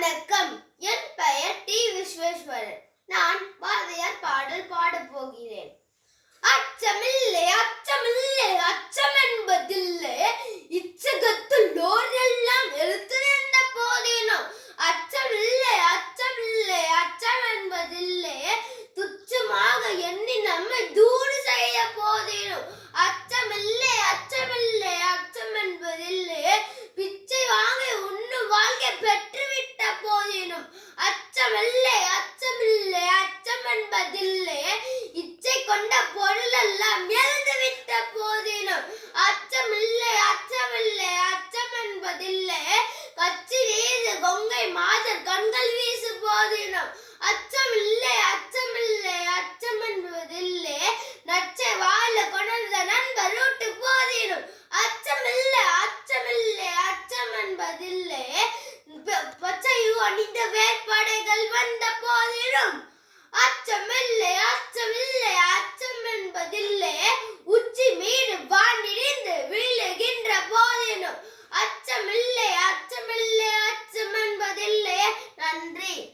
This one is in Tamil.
வணக்கம். என் பெயர் டி. விஸ்வேஸ்வரன். நான் பாரதியார் பாடல் பாடப் போகிறேன். அச்சமில்லை அச்சமில்லை அச்சம் என்பதில்லை, இச்சகத்துள்ளோரெல்லாம் எழுத்து நின்ற போதினும். அச்சமில்லை அச்சமில்லை அச்சம் என்பதில்லை, துச்சமாக எண்ணி நம்மை தூறு செய்ய போதினும். அச்சமில்லை அச்சமில்லை அச்சம் என்பதில்லை, பிச்சை வாங்கி உண்ணும் வாழ்க்கை பெற்றுவிட்ட போதினும். அச்சமில்லை அச்சமில்லை அச்சம் என்பதில்லை, இச்சை கொண்ட பொருள் எல்லாம் எழுந்துவிட்ட போதினும். அச்சமில்லை அச்சமில்லை அச்சம் என்பதில்லை, கச்சி வீசு கொங்கை மாதர் கண்கள் வீசு போதினும். அச்சமில்லை அச்சமில்லை அச்சம் என்பதில்லை, நச்சை வாழ கொணர்ந்த நண்பர் ரூட்டு போதினும். அச்சமில்லை அச்சமில்லை அச்சம் என்பதில்லை, பச்சையு அணிந்த வேத